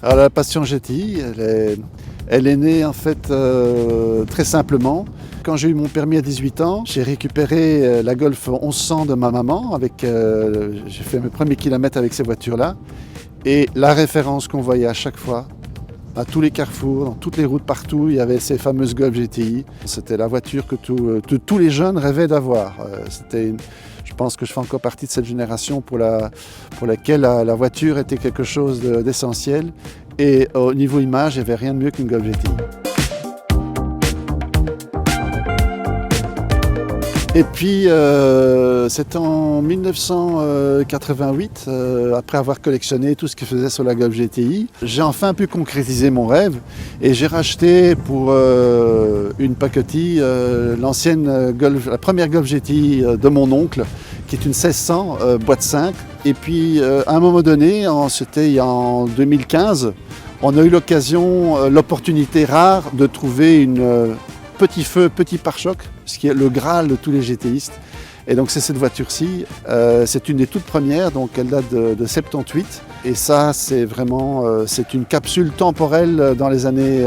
Alors la passion GTI, elle est née en fait très simplement. Quand j'ai eu mon permis à 18 ans, j'ai récupéré la Golf 1100 de ma maman. J'ai fait mes premiers kilomètres avec ces voitures-là. Et la référence qu'on voyait à chaque fois, à tous les carrefours, dans toutes les routes partout, il y avait ces fameuses Golf GTI. C'était la voiture que tous les jeunes rêvaient d'avoir. Je pense que je fais encore partie de cette génération pour laquelle la voiture était quelque chose d'essentiel. Et au niveau image, il n'y avait rien de mieux qu'une Golf GTI. Et puis, c'est en 1988, après avoir collectionné tout ce qu'il faisait sur la Golf GTI, j'ai enfin pu concrétiser mon rêve et j'ai racheté pour une pacotille la première Golf GTI de mon oncle, qui est une 1600 boîte 5. Et puis, à un moment donné, c'était en 2015, on a eu l'opportunité rare de trouver une petit feu, petit pare-choc, ce qui est le Graal de tous les GTistes. Et donc c'est cette voiture-ci, c'est une des toutes premières, donc elle date de 78. Et ça, c'est vraiment c'est une capsule temporelle dans les années,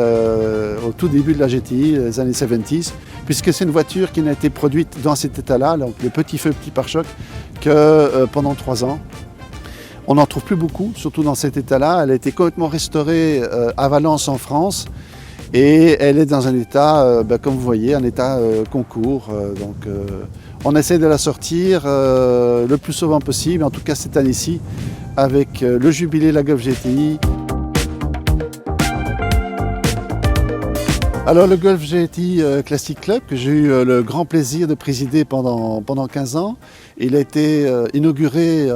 au tout début de la GTI, les années 70s, puisque c'est une voiture qui n'a été produite dans cet état-là, donc le petit feu, petit pare-choc, que pendant 3 ans. On n'en trouve plus beaucoup, surtout dans cet état-là. Elle a été complètement restaurée à Valence en France. Et elle est dans un état, comme vous voyez, un état concours. On essaie de la sortir le plus souvent possible, en tout cas cette année-ci, avec le jubilé de la Golf GTI. Alors le Golf GTI Classic Club, que j'ai eu le grand plaisir de présider pendant 15 ans, il a été inauguré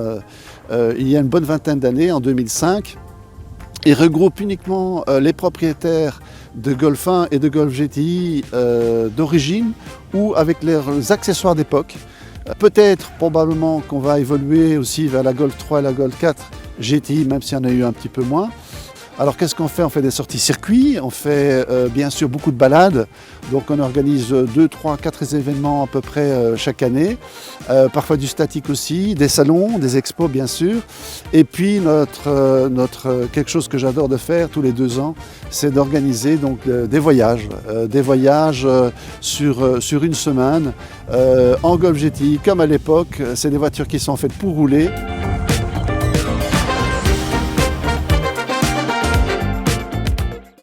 il y a une bonne vingtaine d'années, en 2005. Il regroupe uniquement les propriétaires de Golf 1 et de Golf GTI d'origine ou avec leurs accessoires d'époque. Peut-être, probablement, qu'on va évoluer aussi vers la Golf 3 et la Golf 4 GTI, même s'il y en a eu un petit peu moins. Alors qu'est-ce qu'on fait? On fait des sorties circuits, on fait bien sûr beaucoup de balades. Donc on organise 2, 3, 4 événements à peu près chaque année. Parfois du statique aussi, des salons, des expos bien sûr. Et puis quelque chose que j'adore de faire tous les 2 ans, c'est d'organiser donc des voyages. Sur une semaine en Golf GTI comme à l'époque. C'est des voitures qui sont faites pour rouler.